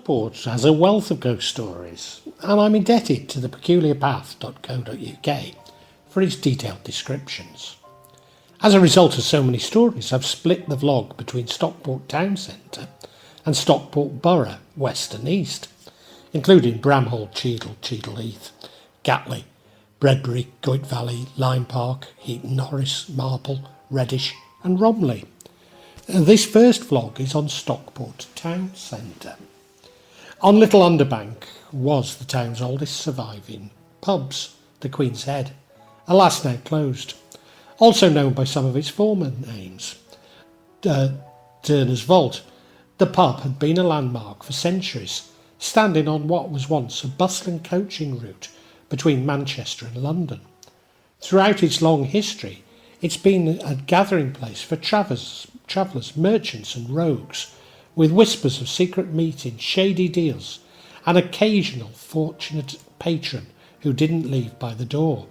Stockport has a wealth of ghost stories, and I'm indebted to thepeculiarpath.co.uk for its detailed descriptions. As a result of so many stories, I've split the vlog between Stockport Town Centre and Stockport Borough, west and east, including Bramhall, Cheadle Heath, Gatley, Bredbury, Goyt Valley, Lyme Park, Heaton Norris, Marple, Reddish and Romley. This first vlog is on Stockport Town Centre. On Little Underbank was the town's oldest surviving pubs, the Queen's Head, alas now closed, also known by some of its former names. Turner's Vault. The pub had been a landmark for centuries, standing on what was once a bustling coaching route between Manchester and London. Throughout its long history, it's been a gathering place for travellers, merchants and rogues, with whispers of secret meetings, shady deals, an occasional fortunate patron who didn't leave by the door.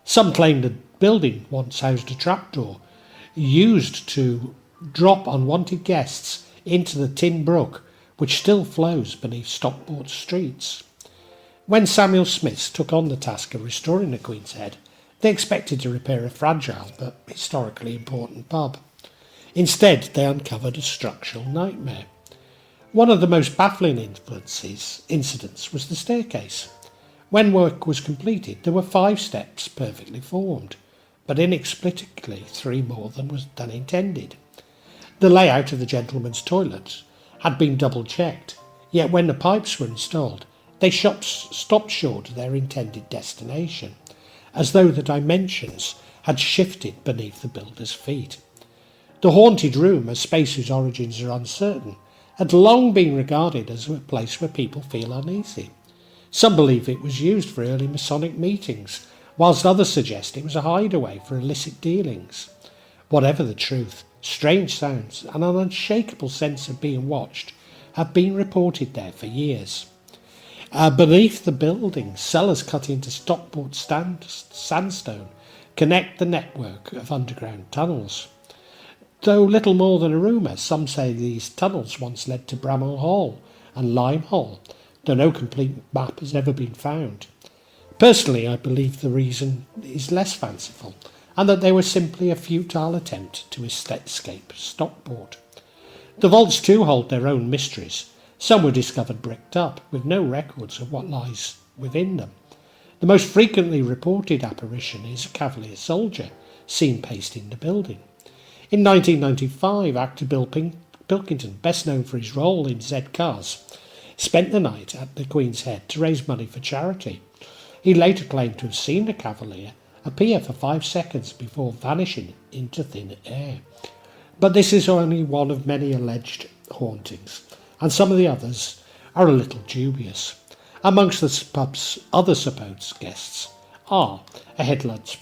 Some claim the building once housed a trapdoor, used to drop unwanted guests into the Tin Brook, which still flows beneath Stockport streets. When Samuel Smiths took on the task of restoring the Queen's Head, they expected to repair a fragile but historically important pub. Instead, they uncovered a structural nightmare. One of the most baffling incidents was the staircase. When work was completed, there were 5 steps perfectly formed, but inexplicably 3 more than intended. The layout of the gentlemen's toilet had been double-checked, yet when the pipes were installed, they stopped short of their intended destination, as though the dimensions had shifted beneath the builder's feet. The haunted room, a space whose origins are uncertain, had long been regarded as a place where people feel uneasy. Some believe it was used for early Masonic meetings, whilst others suggest it was a hideaway for illicit dealings. Whatever the truth, strange sounds and an unshakable sense of being watched have been reported there for years. Beneath the building, cellars cut into Stockport sandstone connect the network of underground tunnels. Though little more than a rumour, some say these tunnels once led to Bramhall Hall and Lyme Hall, though no complete map has ever been found. Personally, I believe the reason is less fanciful, and that they were simply a futile attempt to escape Stockport. The vaults too hold their own mysteries. Some were discovered bricked up, with no records of what lies within them. The most frequently reported apparition is a Cavalier soldier, seen pacing the building. In 1995, actor Bill Pilkington, best known for his role in Z Cars, spent the night at the Queen's Head to raise money for charity. He later claimed to have seen the Cavalier appear for 5 seconds before vanishing into thin air. But this is only one of many alleged hauntings, and some of the others are a little dubious. Amongst the pub's other supposed guests are a headless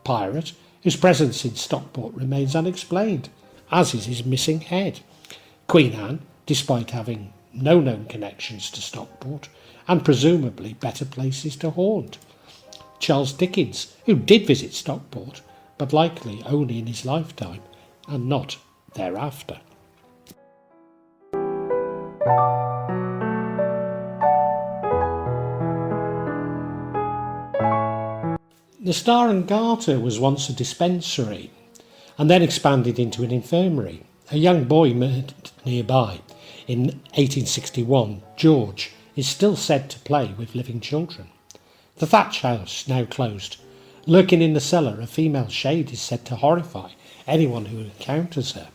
pirate whose presence in Stockport remains unexplained, as is his missing head. Queen Anne, despite having no known connections to Stockport, and presumably better places to haunt. Charles Dickens, who did visit Stockport, but likely only in his lifetime, and not thereafter. The Star and Garter was once a dispensary, and then expanded into an infirmary. A young boy murdered nearby in 1861, George, is still said to play with living children. The Thatched House, now closed. Lurking in the cellar, a female shade is said to horrify anyone who encounters her.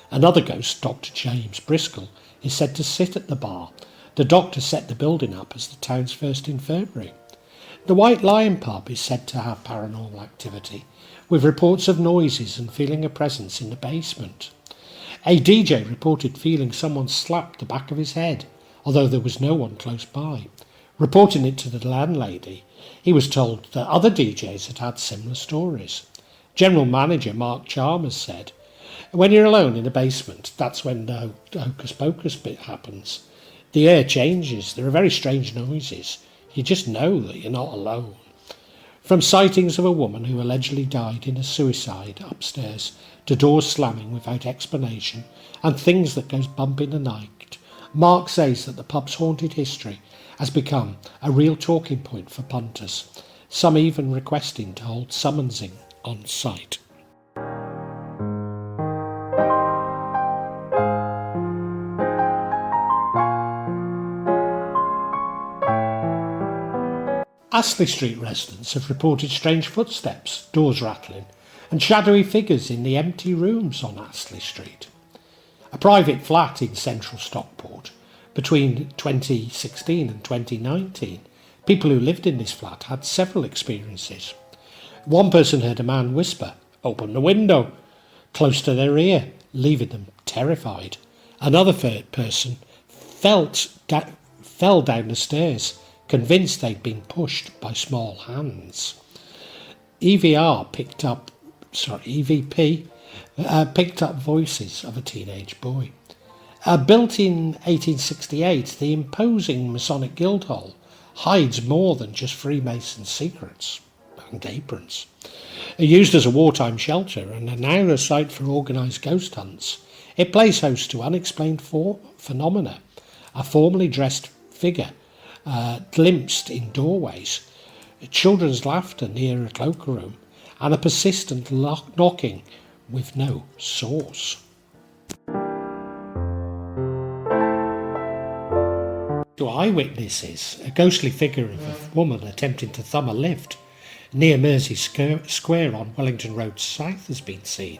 Another ghost, Dr. James Briscoe, is said to sit at the bar. The doctor set the building up as the town's first infirmary. The White Lion pub is said to have paranormal activity, with reports of noises and feeling a presence in the basement. A DJ reported feeling someone slap the back of his head, although there was no one close by. Reporting it to the landlady, he was told that other DJs had had similar stories. General Manager Mark Chalmers said, "When you're alone in the basement, that's when the hocus pocus bit happens. The air changes, there are very strange noises. You just know that you're not alone." From sightings of a woman who allegedly died in a suicide upstairs, to doors slamming without explanation, and things that goes bump in the night, Mark says that the pub's haunted history has become a real talking point for punters, some even requesting to hold summonsing on site. Astley Street residents have reported strange footsteps, doors rattling, and shadowy figures in the empty rooms on Astley Street. A private flat in central Stockport, between 2016 and 2019, people who lived in this flat had several experiences. One person heard a man whisper, "Open the window," close to their ear, leaving them terrified. Another person fell down the stairs, convinced they'd been pushed by small hands. EVP picked up voices of a teenage boy. Built in 1868, the imposing Masonic Guildhall hides more than just Freemason secrets and aprons. Used as a wartime shelter and now a site for organised ghost hunts, it plays host to unexplained phenomena, a formally dressed figure glimpsed in doorways, children's laughter near a cloakroom, and a persistent knocking with no source. To eyewitnesses, a ghostly figure of a woman attempting to thumb a lift near Mersey Square on Wellington Road South has been seen.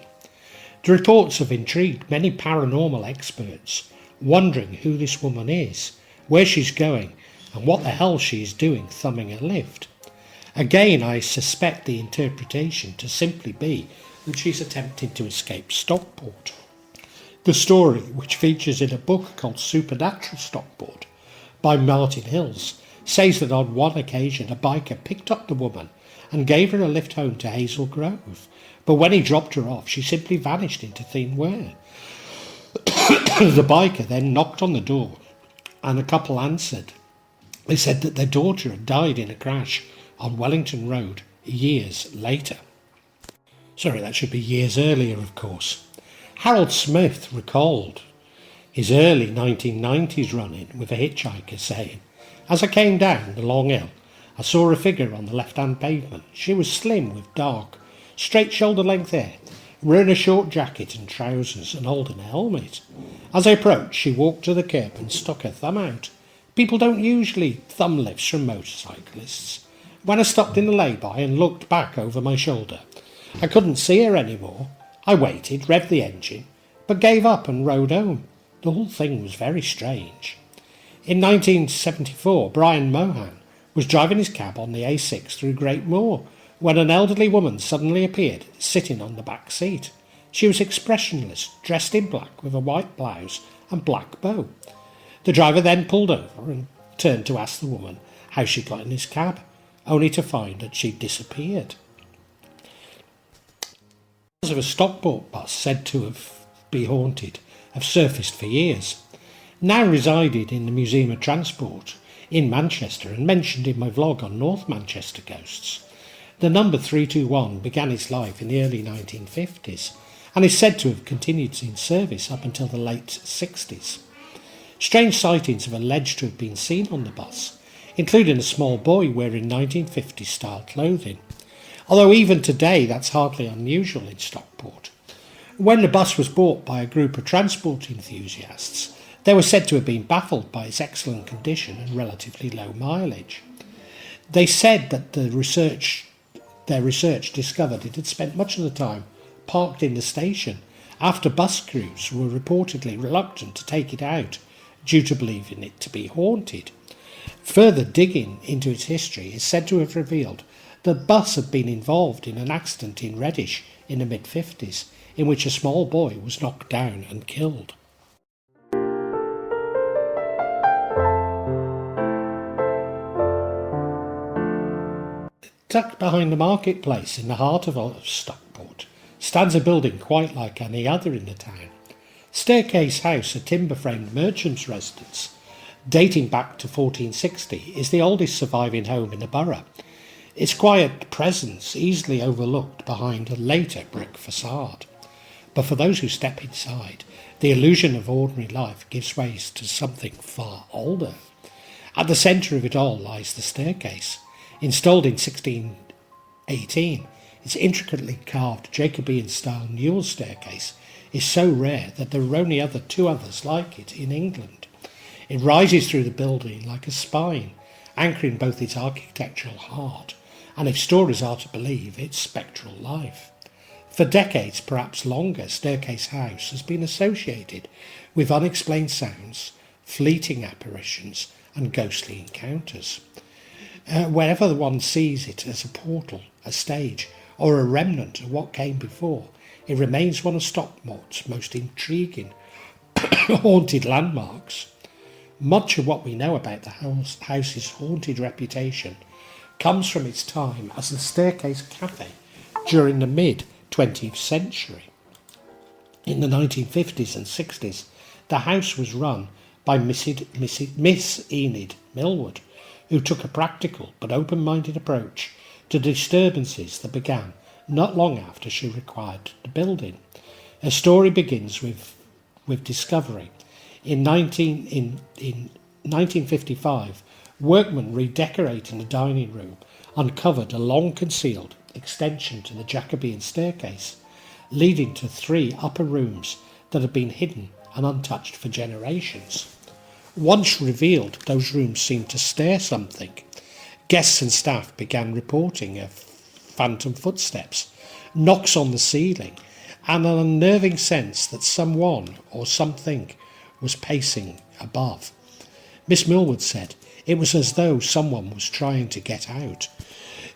The reports have intrigued many paranormal experts, wondering who this woman is, where she's going, and what the hell she is doing thumbing a lift. Again, I suspect the interpretation to simply be that she's attempting to escape Stockport. The story, which features in a book called Supernatural Stockport by Martin Hills, says that on one occasion a biker picked up the woman and gave her a lift home to Hazel Grove, but when he dropped her off she simply vanished into thin air. The biker then knocked on the door and a couple answered. They said that their daughter had died in a crash on Wellington Road years later. Sorry, that should be years earlier, of course. Harold Smith recalled his early 1990s run-in with a hitchhiker, saying, "As I came down the long hill, I saw a figure on the left-hand pavement. She was slim with dark, straight shoulder-length hair, wearing a short jacket and trousers and holding a helmet. As I approached, she walked to the curb and stuck her thumb out. People don't usually thumb lifts from motorcyclists. When I stopped in the lay-by and looked back over my shoulder, I couldn't see her anymore. I waited, revved the engine, but gave up and rode home. The whole thing was very strange." In 1974, Brian Mohan was driving his cab on the A6 through Great Moor when an elderly woman suddenly appeared, sitting on the back seat. She was expressionless, dressed in black with a white blouse and black bow. The driver then pulled over and turned to ask the woman how she got in his cab, only to find that she'd disappeared. Of a Stockport bus said to be haunted have surfaced for years. Now resided in the Museum of Transport in Manchester and mentioned in my vlog on North Manchester Ghosts. The number 321 began its life in the early 1950s and is said to have continued in service up until the late 60s. Strange sightings have alleged to have been seen on the bus, including a small boy wearing 1950s style clothing. Although even today that's hardly unusual in Stockport. When the bus was bought by a group of transport enthusiasts, they were said to have been baffled by its excellent condition and relatively low mileage. They said that their research discovered it had spent much of the time parked in the station after bus crews were reportedly reluctant to take it out due to believing it to be haunted. Further digging into its history is said to have revealed the bus had been involved in an accident in Reddish in the mid-50s, in which a small boy was knocked down and killed. Tucked behind the marketplace in the heart of Stockport stands a building quite like any other in the town. Staircase House, a timber-framed merchant's residence, dating back to 1460, is the oldest surviving home in the borough. Its quiet presence easily overlooked behind a later brick facade. But for those who step inside, the illusion of ordinary life gives way to something far older. At the centre of it all lies the staircase. Installed in 1618, its intricately carved Jacobean-style newel staircase is so rare that there are only two others like it in England. It rises through the building like a spine, anchoring both its architectural heart and, if stories are to believe, its spectral life. For decades, perhaps longer, Staircase House has been associated with unexplained sounds, fleeting apparitions and ghostly encounters. Wherever one sees it as a portal, a stage, or a remnant of what came before, it remains one of Stockport's most intriguing haunted landmarks. Much of what we know about the house's haunted reputation comes from its time as the Staircase Cafe during the mid-20th century. In the 1950s and 60s, the house was run by Miss Enid Millwood, who took a practical but open-minded approach to disturbances that began not long after she acquired the building. Her story begins with discovery. In 1955, workmen redecorating the dining room uncovered a long-concealed extension to the Jacobean staircase, leading to 3 upper rooms that had been hidden and untouched for generations. Once revealed, those rooms seemed to stare something. Guests and staff began reporting of phantom footsteps, knocks on the ceiling, and an unnerving sense that someone or something was pacing above. Miss Millwood said it was as though someone was trying to get out.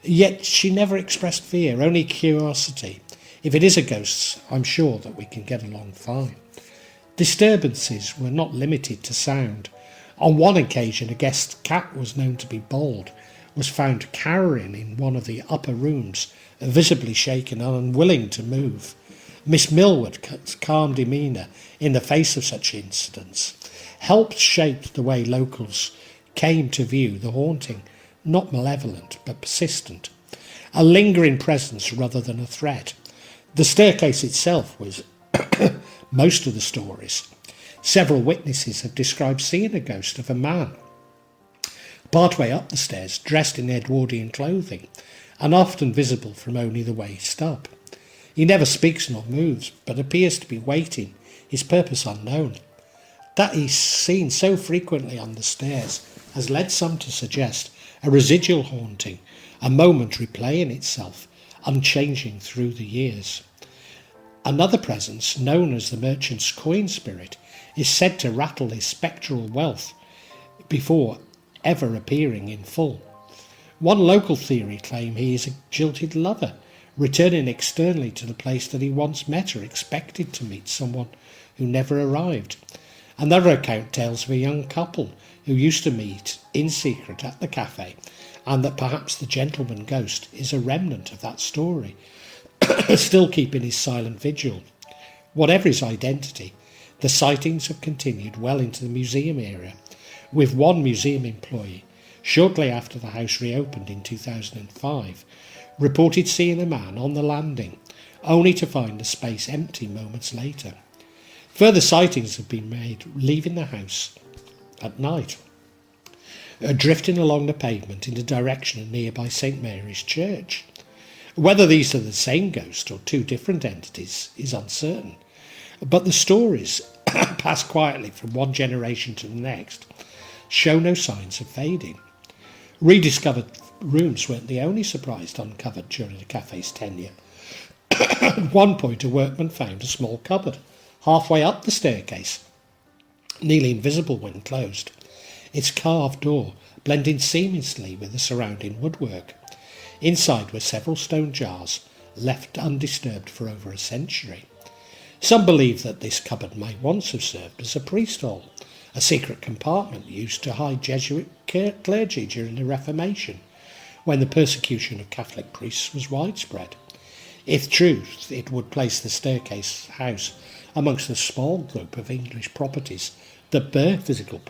Yet she never expressed fear, only curiosity. If it is a ghost, I'm sure that we can get along fine. Disturbances were not limited to sound. On one occasion, a guest cat was known to be bald, was found cowering in one of the upper rooms, visibly shaken and unwilling to move. Miss Millwood's calm demeanour in the face of such incidents helped shape the way locals came to view the haunting, not malevolent but persistent, a lingering presence rather than a threat. The staircase itself was most of the stories. Several witnesses have described seeing a ghost of a man partway up the stairs, dressed in Edwardian clothing, and often visible from only the waist up. He never speaks nor moves, but appears to be waiting, his purpose unknown. That he's seen so frequently on the stairs has led some to suggest a residual haunting, a moment replaying itself, unchanging through the years. Another presence, known as the merchant's coin spirit, is said to rattle his spectral wealth before ever appearing in full. One local theory claims he is a jilted lover, returning externally to the place that he once met or expected to meet someone who never arrived. Another account tells of a young couple who used to meet in secret at the cafe, and that perhaps the gentleman ghost is a remnant of that story, still keeping his silent vigil. Whatever his identity, the sightings have continued well into the museum era, with one museum employee, shortly after the house reopened in 2005, reported seeing a man on the landing, only to find the space empty moments later. Further sightings have been made leaving the house at night, drifting along the pavement in the direction of nearby St Mary's Church. Whether these are the same ghost or 2 different entities is uncertain, but the stories, passed quietly from one generation to the next, show no signs of fading. Rediscovered rooms weren't the only surprise uncovered during the cafe's tenure. At one point, a workman found a small cupboard halfway up the staircase, nearly invisible when closed, its carved door blending seamlessly with the surrounding woodwork. Inside were several stone jars, left undisturbed for over a century. Some believe that this cupboard may once have served as a priest hall, a secret compartment used to hide Jesuit clergy during the Reformation, when the persecution of Catholic priests was widespread. If true, it would place the Staircase House amongst the small group of English properties that bear physical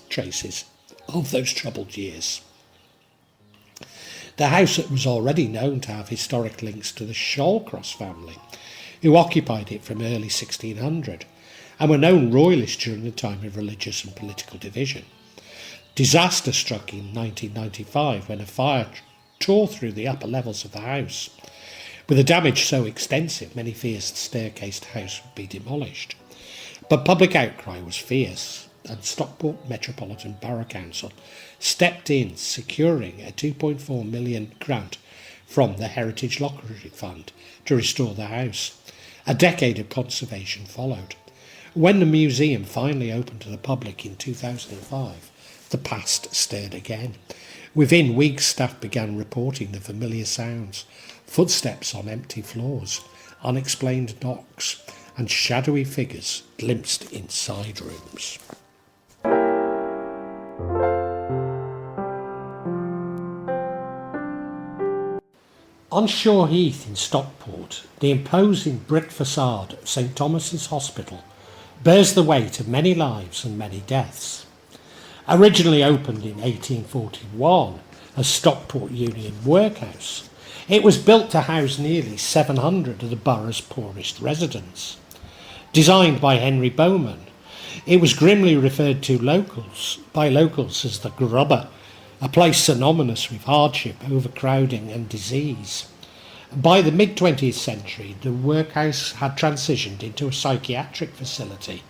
traces of those troubled years. The house was already known to have historic links to the Shawcross family, who occupied it from early 1600 and were known royalists during the time of religious and political division. Disaster struck in 1995 when a fire tore through the upper levels of the house. With the damage so extensive, many feared the staircased house would be demolished. But public outcry was fierce, and Stockport Metropolitan Borough Council stepped in, securing a £2.4 million grant from the Heritage Lottery Fund to restore the house. A decade of conservation followed. When the museum finally opened to the public in 2005, the past stirred again. Within weeks, staff began reporting the familiar sounds: footsteps on empty floors, unexplained knocks, and shadowy figures glimpsed in side rooms. On Shaw Heath in Stockport, the imposing brick facade of St Thomas's Hospital bears the weight of many lives and many deaths. Originally opened in 1841 as Stockport Union Workhouse, it was built to house nearly 700 of the borough's poorest residents. Designed by Henry Bowman, it was grimly referred to by locals as the Grubber, a place synonymous with hardship, overcrowding and disease. By the mid-20th century, the workhouse had transitioned into a psychiatric facility,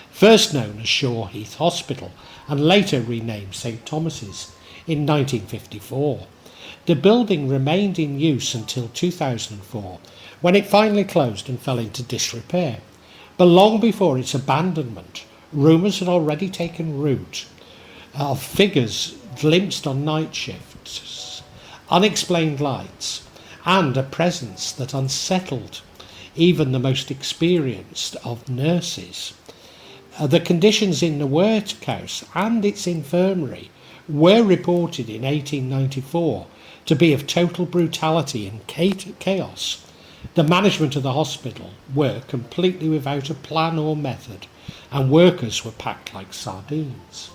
first known as Shaw Heath Hospital and later renamed St Thomas's in 1954. The building remained in use until 2004, when it finally closed and fell into disrepair. But long before its abandonment, rumours had already taken root of figures glimpsed on night shifts, unexplained lights, and a presence that unsettled even the most experienced of nurses. The conditions in the workhouse and its infirmary were reported in 1894 to be of total brutality and chaos. The management of the hospital were completely without a plan or method, and workers were packed like sardines.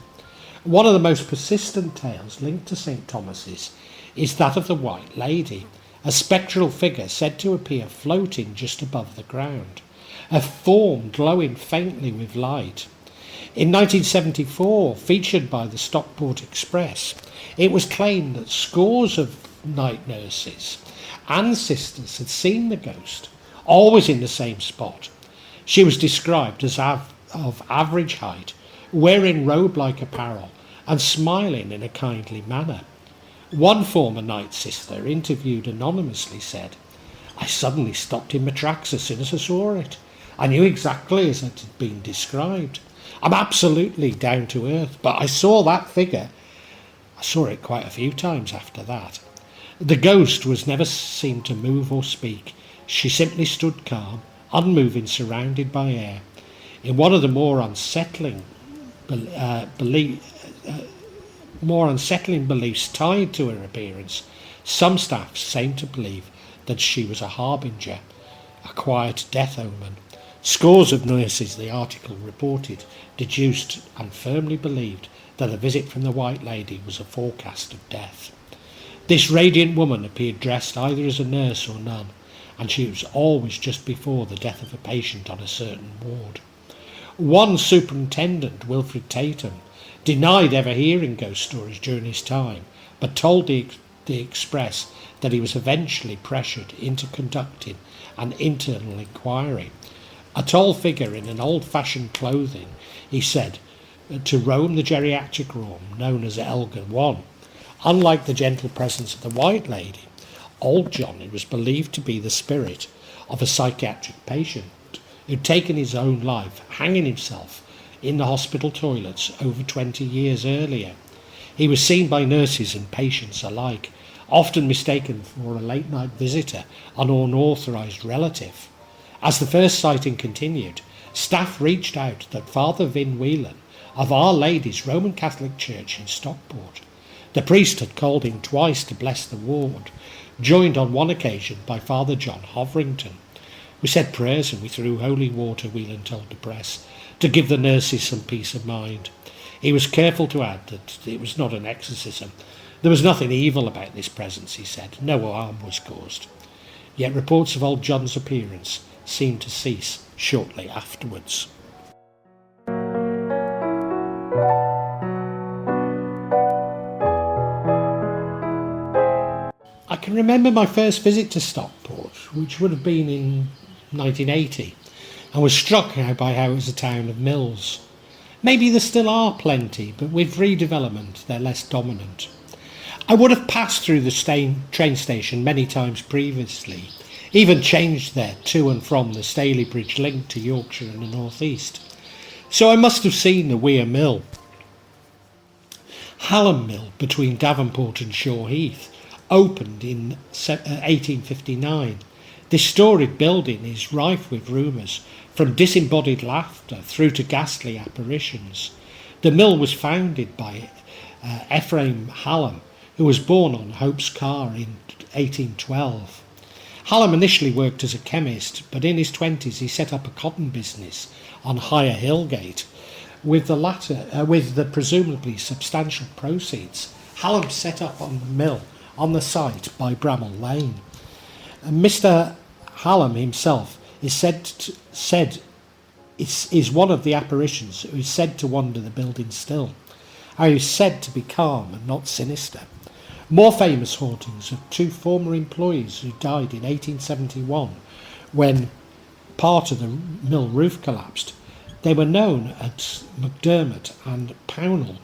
One of the most persistent tales linked to St Thomas's is that of the White Lady, a spectral figure said to appear floating just above the ground, a form glowing faintly with light. In 1974, featured by the Stockport Express, it was claimed that scores of night nurses and sisters had seen the ghost, always in the same spot. She was described as of average height, wearing robe-like apparel and smiling in a kindly manner. One former night sister, interviewed anonymously, said, "I suddenly stopped in my tracks as soon as I saw it. I knew exactly as it had been described. I'm absolutely down to earth, but I saw that figure. I saw it quite a few times after that." The ghost was never seen to move or speak. She simply stood calm, unmoving, surrounded by air. In one of the more unsettling beliefs tied to her appearance, some staff seemed to believe that she was a harbinger, a quiet death omen. Scores of nurses, the article reported, deduced and firmly believed that a visit from the White Lady was a forecast of death. This radiant woman appeared dressed either as a nurse or nun, and she was always just before the death of a patient on a certain ward. One superintendent, Wilfred Tatum, denied ever hearing ghost stories during his time, but told the Express that he was eventually pressured into conducting an internal inquiry. A tall figure in an old-fashioned clothing, he said, to roam the geriatric room known as Elgin 1. Unlike the gentle presence of the White Lady, Old Johnny was believed to be the spirit of a psychiatric patient who'd taken his own life, hanging himself in the hospital toilets over 20 years earlier. He was seen by nurses and patients alike, often mistaken for a late-night visitor, an unauthorised relative. As the first sighting continued, staff reached out that Father Vin Whelan of Our Lady's Roman Catholic Church in Stockport. The priest had called him twice to bless the ward, joined on one occasion by Father John Hoverington. "We said prayers and we threw holy water," Whelan told the press, "to give the nurses some peace of mind." He was careful to add that it was not an exorcism. There was nothing evil about this presence, he said. No harm was caused. Yet reports of old John's appearance seemed to cease shortly afterwards. I can remember my first visit to Stockport, which would have been in 1980, and was struck by how it was a town of mills. Maybe there still are plenty, but with redevelopment they're less dominant. I would have passed through the train station many times previously, even changed there to and from the Staley Bridge link to Yorkshire and the North East. So I must have seen the Weir Mill. Hallam Mill between Davenport and Shaw Heath opened in 1859. This storied building is rife with rumours, from disembodied laughter through to ghastly apparitions. The mill was founded by Ephraim Hallam, who was born on Hope's Car in 1812. Hallam initially worked as a chemist, but in his 20s he set up a cotton business on Higher Hillgate. With the presumably substantial proceeds, Hallam set up on the mill on the site by Bramall Lane. And Mr. Hallam himself is is one of the apparitions who is said to wander the building still. He is said to be calm and not sinister. More famous hauntings of two former employees who died in 1871 when part of the mill roof collapsed. They were known as McDermott and Pownell,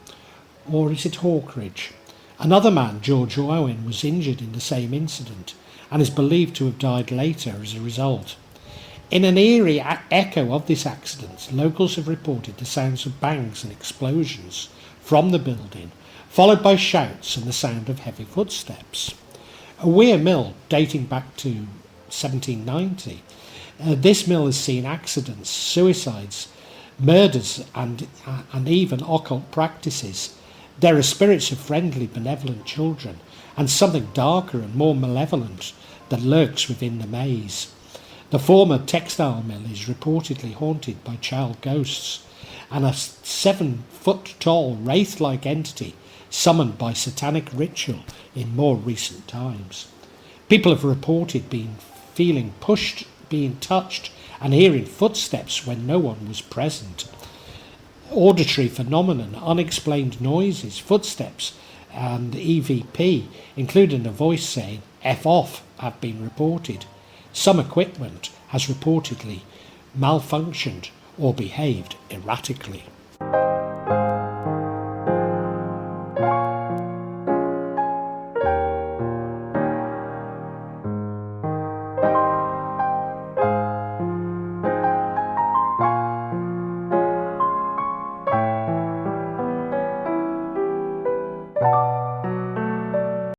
or is it Hawkridge? Another man, George Owen, was injured in the same incident and is believed to have died later as a result. In an eerie echo of this accident, locals have reported the sounds of bangs and explosions from the building, followed by shouts and the sound of heavy footsteps. A Weir Mill dating back to 1790, this mill has seen accidents, suicides, murders and even occult practices. There are spirits of friendly, benevolent children and something darker and more malevolent that lurks within the maze. The former textile mill is reportedly haunted by child ghosts and a 7-foot-tall wraith-like entity summoned by satanic ritual in more recent times. People have reported feeling pushed, being touched and hearing footsteps when no one was present. Auditory phenomenon, unexplained noises, footsteps and EVP, including a voice saying F off, have been reported. Some equipment has reportedly malfunctioned or behaved erratically.